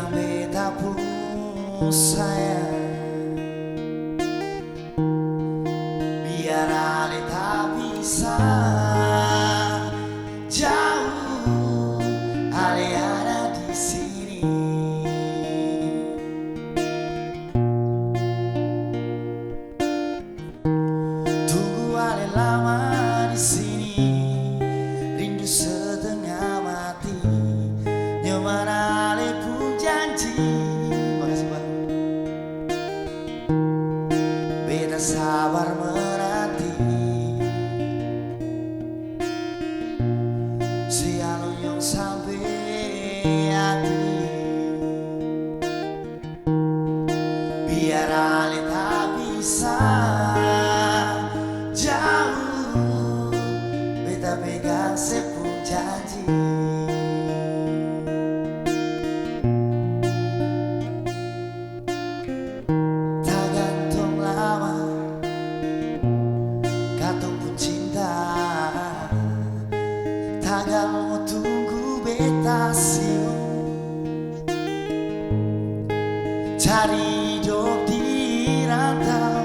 Bilang beta pun sayang, biar ale tak bisa jauh, ale ada di sini. Tunggu ale lama di sini, rindu setengah mati, nyaman ale pun janji. Makasih Pak. Beta sabar menanti, siang yang sampai hati, biar ale tak bisa jauh, beta pegang sepuluh janji. Tak gantung lama katong pun cinta, tanggal mau tunggu beta siung, cari hidup di rantau,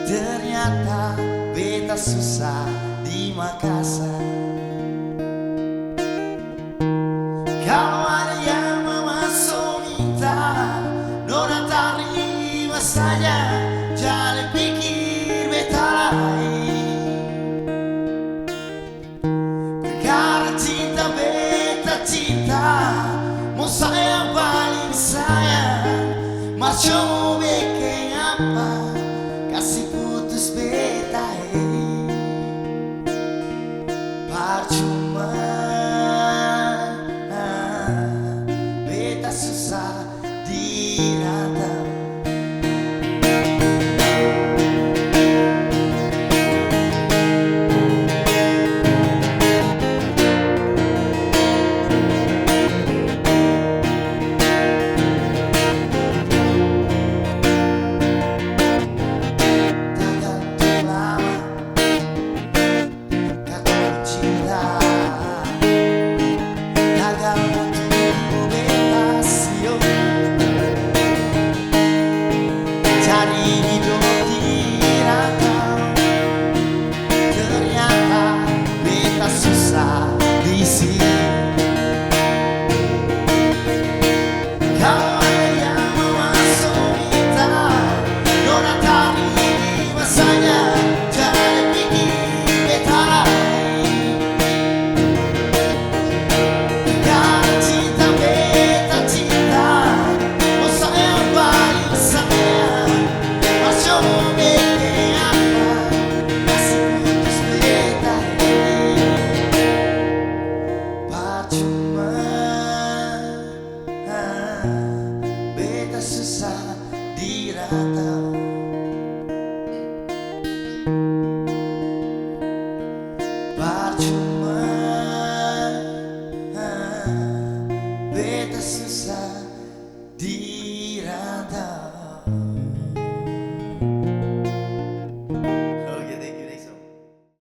ternyata beta susah di Makassar. Kalau ada yang memasuk minta, nona terima saja, jangan pikir beta lain. Perkara cinta beta cinta, mau sayang paling sayang, macam mau bikin apa, kasih putus beta percuma, beta susah dirantau. Beta susah dirantau, percuma, beta susah dirantau.